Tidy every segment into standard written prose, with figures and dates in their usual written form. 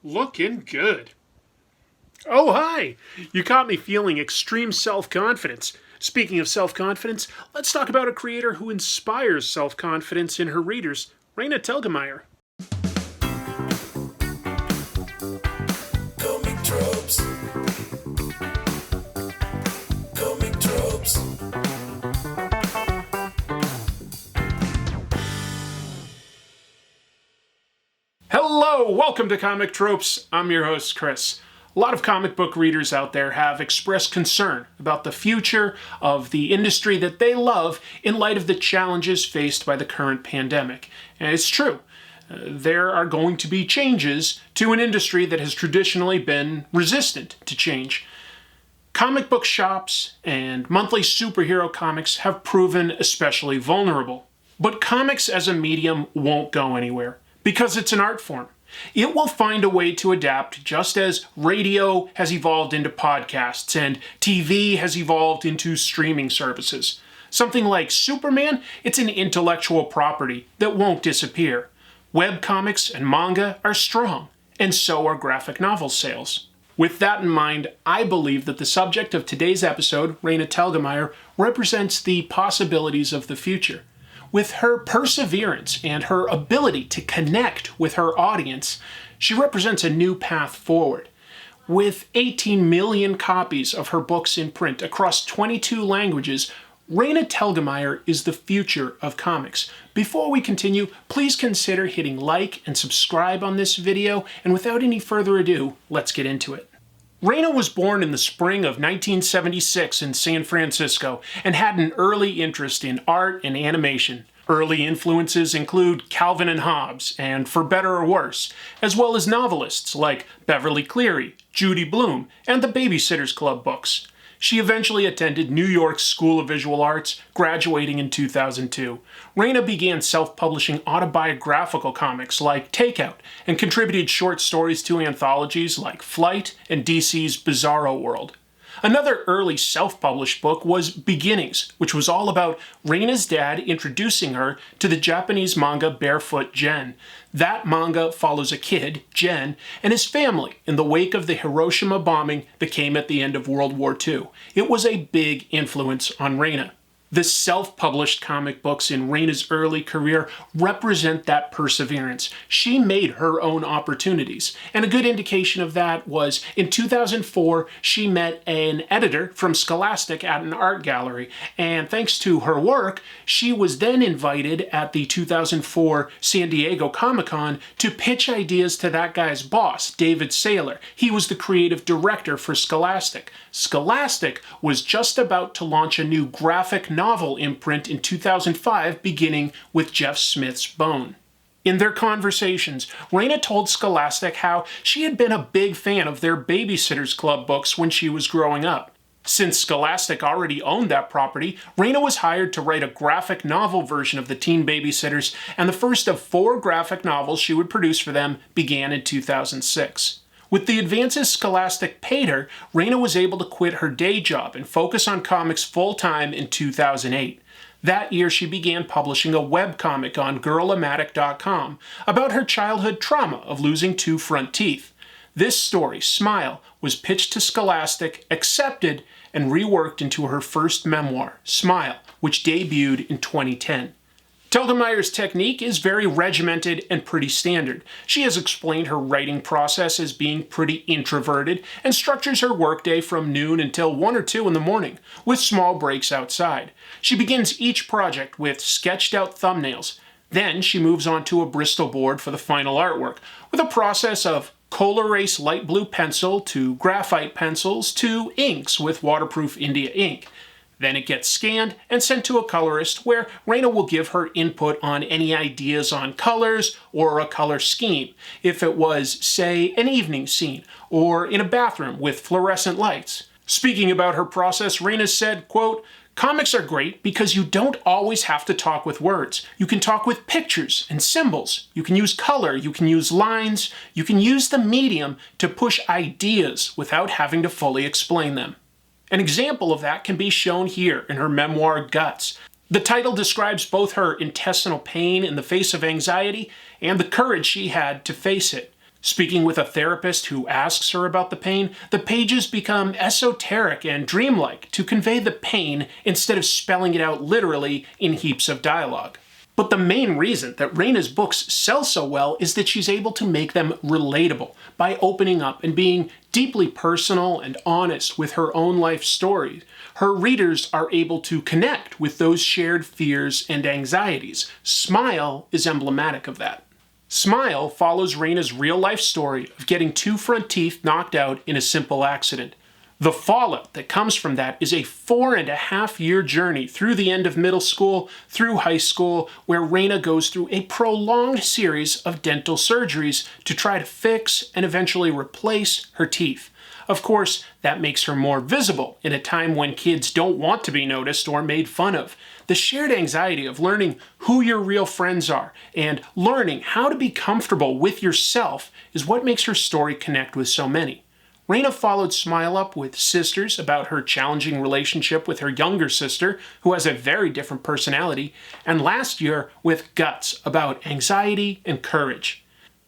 Looking good. Oh, hi! You caught me feeling extreme self-confidence. Speaking of self-confidence, let's talk about a creator who inspires self-confidence in her readers, Raina Telgemeier. Comic tropes. Comic tropes. Hello, welcome to Comic Tropes. I'm your host, Chris. A lot of comic book readers out there have expressed concern about the future of the industry that they love in light of the challenges faced by the current pandemic. And it's true. There are going to be changes to an industry that has traditionally been resistant to change. Comic book shops and monthly superhero comics have proven especially vulnerable. But comics as a medium won't go anywhere, because it's an art form. It will find a way to adapt just as radio has evolved into podcasts and TV has evolved into streaming services. Something like Superman, it's an intellectual property that won't disappear. Webcomics and manga are strong, and so are graphic novel sales. With that in mind, I believe that the subject of today's episode, Raina Telgemeier, represents the possibilities of the future. With her perseverance and her ability to connect with her audience, she represents a new path forward. With 18 million copies of her books in print across 22 languages, Raina Telgemeier is the future of comics. Before we continue, please consider hitting like and subscribe on this video, and without any further ado, let's get into it. Raina was born in the spring of 1976 in San Francisco and had an early interest in art and animation. Early influences include Calvin and Hobbes and For Better or Worse, as well as novelists like Beverly Cleary, Judy Blume, and the Baby-sitters Club books. She eventually attended New York's School of Visual Arts, graduating in 2002. Raina began self-publishing autobiographical comics like Takeout and contributed short stories to anthologies like Flight and DC's Bizarro World. Another early self-published book was Beginnings, which was all about Raina's dad introducing her to the Japanese manga Barefoot Gen. That manga follows a kid, Gen, and his family in the wake of the Hiroshima bombing that came at the end of World War II. It was a big influence on Raina. The self-published comic books in Raina's early career represent that perseverance. She made her own opportunities. And a good indication of that was in 2004, she met an editor from Scholastic at an art gallery. And thanks to her work, she was then invited at the 2004 San Diego Comic-Con to pitch ideas to that guy's boss, David Saylor. He was the creative director for Scholastic. Scholastic was just about to launch a new graphic novel imprint in 2005, beginning with Jeff Smith's Bone. In their conversations, Raina told Scholastic how she had been a big fan of their Baby-sitters Club books when she was growing up. Since Scholastic already owned that property, Raina was hired to write a graphic novel version of the Teen Babysitters, and the first of 4 graphic novels she would produce for them began in 2006. With the advances Scholastic paid her, Raina was able to quit her day job and focus on comics full-time in 2008. That year, she began publishing a webcomic on Girl-O-Matic.com about her childhood trauma of losing 2 front teeth. This story, Smile, was pitched to Scholastic, accepted, and reworked into her first memoir, Smile, which debuted in 2010. Telgemeier's technique is very regimented and pretty standard. She has explained her writing process as being pretty introverted and structures her workday from noon until 1 or 2 in the morning, with small breaks outside. She begins each project with sketched out thumbnails. Then she moves on to a Bristol board for the final artwork, with a process of Colarase light blue pencil to graphite pencils to inks with waterproof India ink. Then it gets scanned and sent to a colorist where Raina will give her input on any ideas on colors or a color scheme, if it was, say, an evening scene or in a bathroom with fluorescent lights. Speaking about her process, Raina said, quote, "Comics are great because you don't always have to talk with words. You can talk with pictures and symbols. You can use color, you can use lines, you can use the medium to push ideas without having to fully explain them." An example of that can be shown here in her memoir, Guts. The title describes both her intestinal pain in the face of anxiety and the courage she had to face it. Speaking with a therapist who asks her about the pain, the pages become esoteric and dreamlike to convey the pain instead of spelling it out literally in heaps of dialogue. But the main reason that Raina's books sell so well is that she's able to make them relatable by opening up and being deeply personal and honest with her own life story. Her readers are able to connect with those shared fears and anxieties. Smile is emblematic of that. Smile follows Raina's real-life story of getting 2 front teeth knocked out in a simple accident. The fallout that comes from that is a 4.5-year journey through the end of middle school, through high school, where Raina goes through a prolonged series of dental surgeries to try to fix and eventually replace her teeth. Of course, that makes her more visible in a time when kids don't want to be noticed or made fun of. The shared anxiety of learning who your real friends are and learning how to be comfortable with yourself is what makes her story connect with so many. Raina followed Smile up with Sisters about her challenging relationship with her younger sister, who has a very different personality, and last year with Guts about anxiety and courage.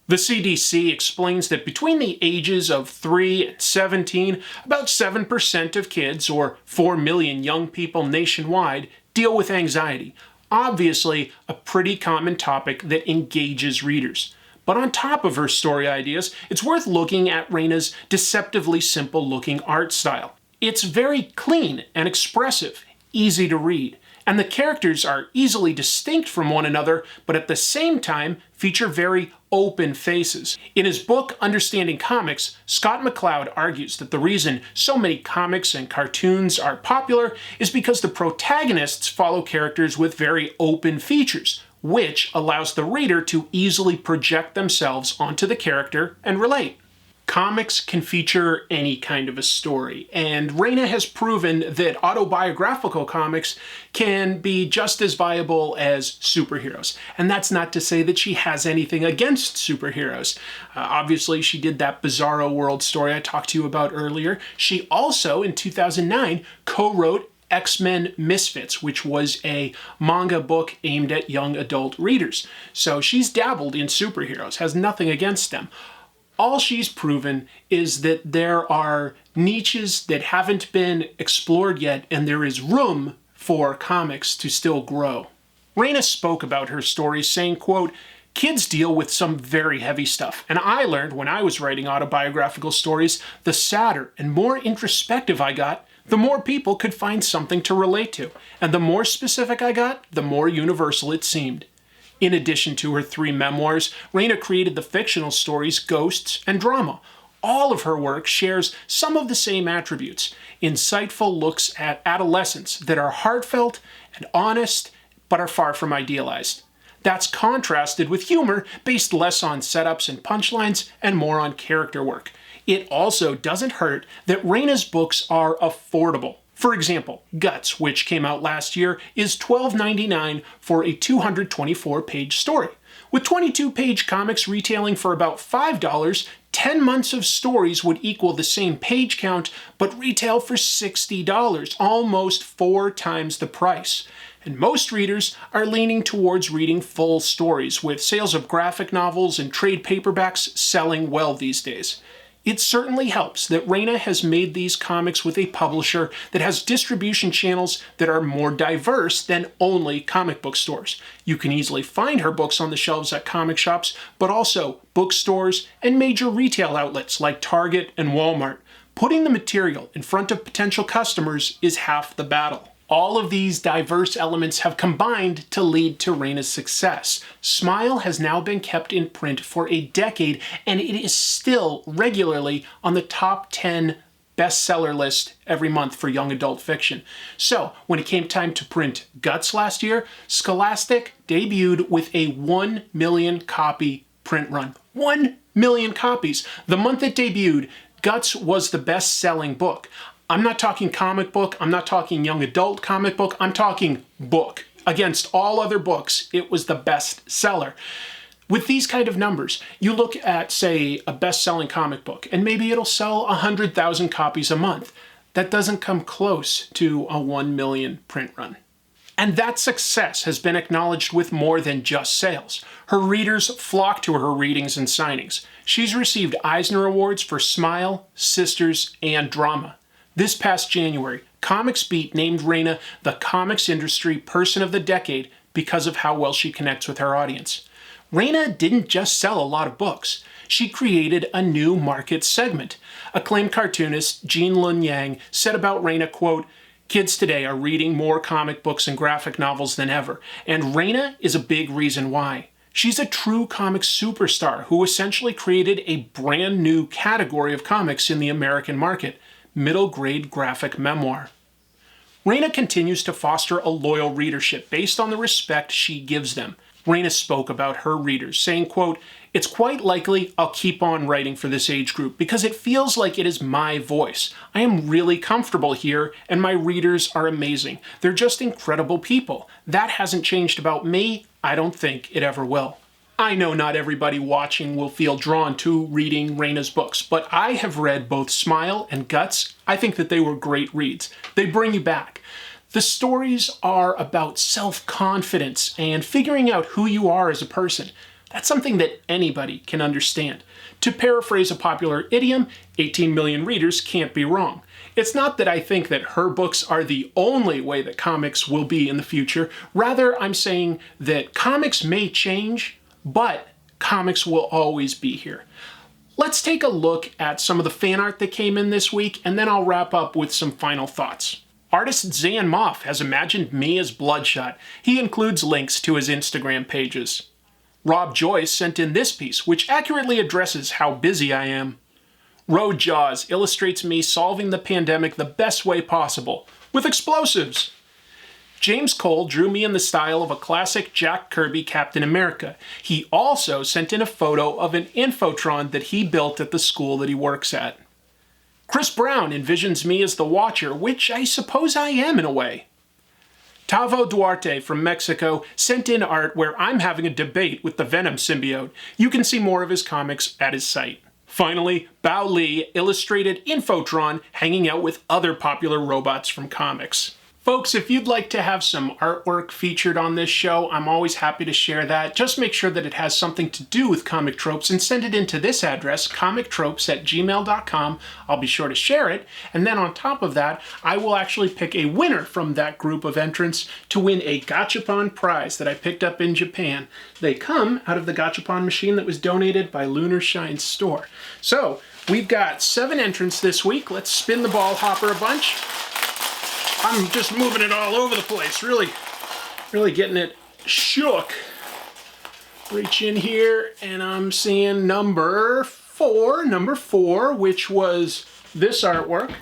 The CDC explains that between the ages of 3 and 17, about 7% of kids, or 4 million young people nationwide, deal with anxiety. Obviously, a pretty common topic that engages readers. But on top of her story ideas, it's worth looking at Raina's deceptively simple-looking art style. It's very clean and expressive, easy to read, and the characters are easily distinct from one another, but at the same time feature very open faces. In his book, Understanding Comics, Scott McCloud argues that the reason so many comics and cartoons are popular is because the protagonists follow characters with very open features, which allows the reader to easily project themselves onto the character and relate. Comics can feature any kind of a story, and Raina has proven that autobiographical comics can be just as viable as superheroes. And that's not to say that she has anything against superheroes. Obviously, she did that Bizarro World story I talked to you about earlier. She also, in 2009, co-wrote X-Men Misfits, which was a manga book aimed at young adult readers. So she's dabbled in superheroes, has nothing against them. All she's proven is that there are niches that haven't been explored yet, and there is room for comics to still grow. Raina spoke about her stories saying, quote, "Kids deal with some very heavy stuff, and I learned when I was writing autobiographical stories, the sadder and more introspective I got, the more people could find something to relate to, and the more specific I got, the more universal it seemed." In addition to her 3 memoirs, Raina created the fictional stories Ghosts and Drama. All of her work shares some of the same attributes, insightful looks at adolescence that are heartfelt and honest, but are far from idealized. That's contrasted with humor based less on setups and punchlines and more on character work. It also doesn't hurt that Raina's books are affordable. For example, Guts, which came out last year, is $12.99 for a 224-page story. With 22-page comics retailing for about $5, 10 months of stories would equal the same page count, but retail for $60, almost 4 times the price. And most readers are leaning towards reading full stories, with sales of graphic novels and trade paperbacks selling well these days. It certainly helps that Raina has made these comics with a publisher that has distribution channels that are more diverse than only comic book stores. You can easily find her books on the shelves at comic shops, but also bookstores and major retail outlets like Target and Walmart. Putting the material in front of potential customers is half the battle. All of these diverse elements have combined to lead to Raina's success. Smile has now been kept in print for a decade, and it is still regularly on the top 10 bestseller list every month for young adult fiction. So, when it came time to print Guts last year, Scholastic debuted with a 1 million copy print run. 1 million copies! The month it debuted, Guts was the best-selling book. I'm not talking comic book, I'm not talking young adult comic book, I'm talking book. Against all other books, it was the best seller. With these kind of numbers, you look at, say, a best-selling comic book, and maybe it'll sell 100,000 copies a month. That doesn't come close to a 1 million print run. And that success has been acknowledged with more than just sales. Her readers flock to her readings and signings. She's received Eisner Awards for Smile, Sisters, and Drama. This past January, Comics Beat named Raina the comics industry person of the decade because of how well she connects with her audience. Raina didn't just sell a lot of books. She created a new market segment. Acclaimed cartoonist Gene Lun Yang said about Raina, quote, "Kids today are reading more comic books and graphic novels than ever, and Raina is a big reason why. She's a true comics superstar who essentially created a brand new category of comics in the American market, middle grade graphic memoir." Raina continues to foster a loyal readership based on the respect she gives them. Raina spoke about her readers, saying, quote, "It's quite likely I'll keep on writing for this age group because it feels like it is my voice. I am really comfortable here and my readers are amazing. They're just incredible people. That hasn't changed about me. I don't think it ever will." I know not everybody watching will feel drawn to reading Raina's books, but I have read both Smile and Guts. I think that they were great reads. They bring you back. The stories are about self-confidence and figuring out who you are as a person. That's something that anybody can understand. To paraphrase a popular idiom, 18 million readers can't be wrong. It's not that I think that her books are the only way that comics will be in the future. Rather, I'm saying that comics may change, but comics will always be here. Let's take a look at some of the fan art that came in this week, and then I'll wrap up with some final thoughts. Artist Zan Moff has imagined me as Bloodshot. He includes links to his Instagram pages. Rob Joyce sent in this piece, which accurately addresses how busy I am. Road Jaws illustrates me solving the pandemic the best way possible, with explosives. James Cole drew me in the style of a classic Jack Kirby Captain America. He also sent in a photo of an Infotron that he built at the school that he works at. Chris Brown envisions me as the Watcher, which I suppose I am in a way. Tavo Duarte from Mexico sent in art where I'm having a debate with the Venom symbiote. You can see more of his comics at his site. Finally, Bao Li illustrated Infotron hanging out with other popular robots from comics. Folks, if you'd like to have some artwork featured on this show, I'm always happy to share that. Just make sure that it has something to do with Comic Tropes and send it into this address, comictropes@gmail.com. I'll be sure to share it. And then on top of that, I will actually pick a winner from that group of entrants to win a Gachapon prize that I picked up in Japan. They come out of the Gachapon machine that was donated by Lunar Shine's store. So, we've got 7 entrants this week. Let's spin the ball hopper a bunch. I'm just moving it all over the place, really getting it shook. Reach in here, and I'm seeing number four, which was this artwork.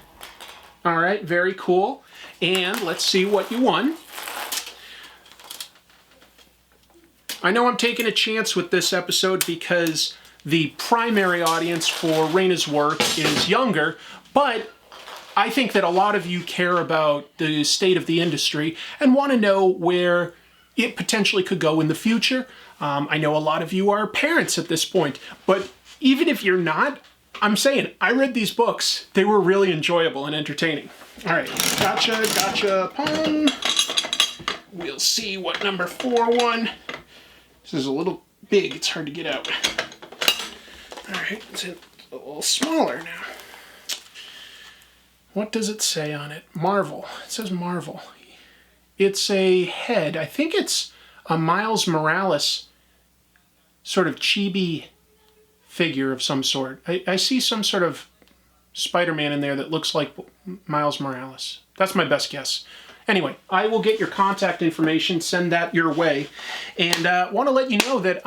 All right, very cool. And let's see what you won. I know I'm taking a chance with this episode because the primary audience for Raina's work is younger, but I think that a lot of you care about the state of the industry and want to know where it potentially could go in the future. I know a lot of you are parents at this point, but even if you're not, I'm saying I read these books. They were really enjoyable and entertaining. All right, gotcha, pun. We'll see what number 4 won. This is a little big. It's hard to get out. All right, it's a little smaller now. What does it say on it? Marvel. It says Marvel. It's a head. I think it's a Miles Morales sort of chibi figure of some sort. I see some sort of Spider-Man in there that looks like Miles Morales. That's my best guess. Anyway, I will get your contact information, send that your way, and want to let you know that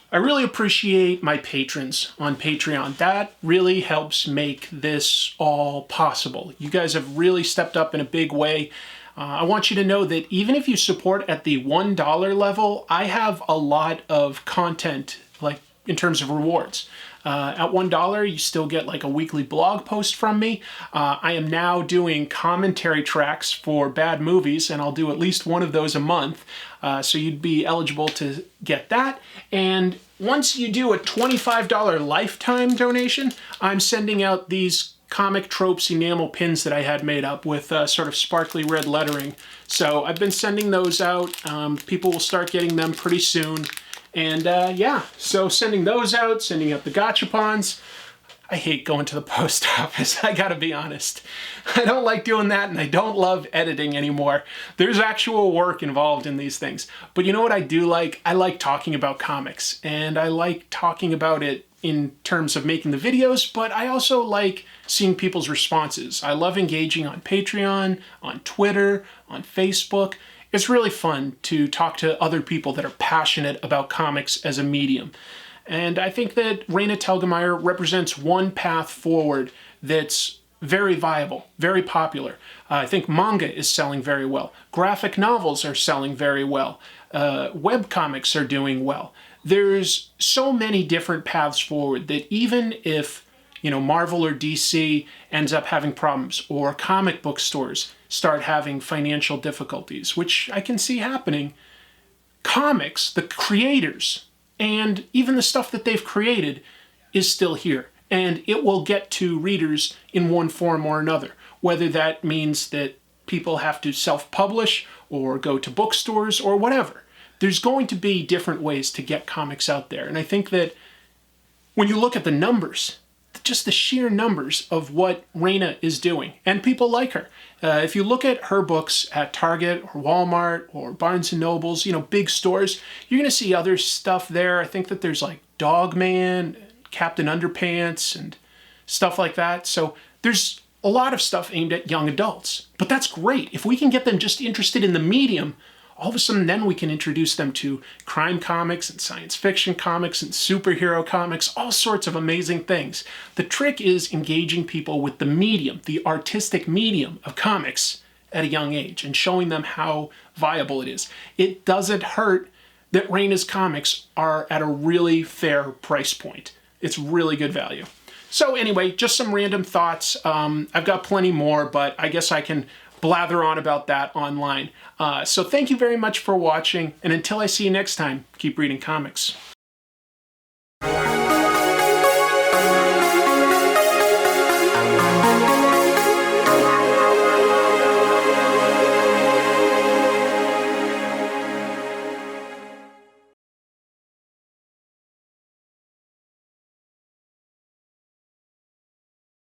I really appreciate my patrons on Patreon. That really helps make this all possible. You guys have really stepped up in a big way. I want you to know that even if you support at the $1 level, I have a lot of content, like in terms of rewards. At $1, you still get like a weekly blog post from me. I am now doing commentary tracks for bad movies, and I'll do at least one of those a month. So you'd be eligible to get that. And once you do a $25 lifetime donation, I'm sending out these comic tropes enamel pins that I had made up with sort of sparkly red lettering. So I've been sending those out. People will start getting them pretty soon. And yeah, so sending those out, sending out the gachapons. I hate going to the post office, I gotta be honest. I don't like doing that, and I don't love editing anymore. There's actual work involved in these things. But you know what I do like? I like talking about comics, and I like talking about it in terms of making the videos, but I also like seeing people's responses. I love engaging on Patreon, on Twitter, on Facebook. It's really fun to talk to other people that are passionate about comics as a medium. And I think that Raina Telgemeier represents one path forward that's very viable, very popular. I think manga is selling very well. Graphic novels are selling very well. Web comics are doing well. There's so many different paths forward that even if, Marvel or DC ends up having problems, or comic book stores start having financial difficulties, which I can see happening, comics, the creators, and even the stuff that they've created is still here. And it will get to readers in one form or another, whether that means that people have to self-publish or go to bookstores or whatever. There's going to be different ways to get comics out there. And I think that when you look at the numbers, just the sheer numbers of what Raina is doing, and people like her. If you look at her books at Target or Walmart or Barnes & Nobles, big stores, you're going to see other stuff there. I think that there's like Dog Man, Captain Underpants, and stuff like that. So there's a lot of stuff aimed at young adults. But that's great. If we can get them just interested in the medium, all of a sudden then we can introduce them to crime comics and science fiction comics and superhero comics, all sorts of amazing things. The trick is engaging people with the medium, the artistic medium of comics at a young age, and showing them how viable it is. It doesn't hurt that Raina's comics are at a really fair price point. It's really good value. So anyway, just some random thoughts. I've got plenty more, but I guess I can blather on about that online. So thank you very much for watching, and until I see you next time, keep reading comics.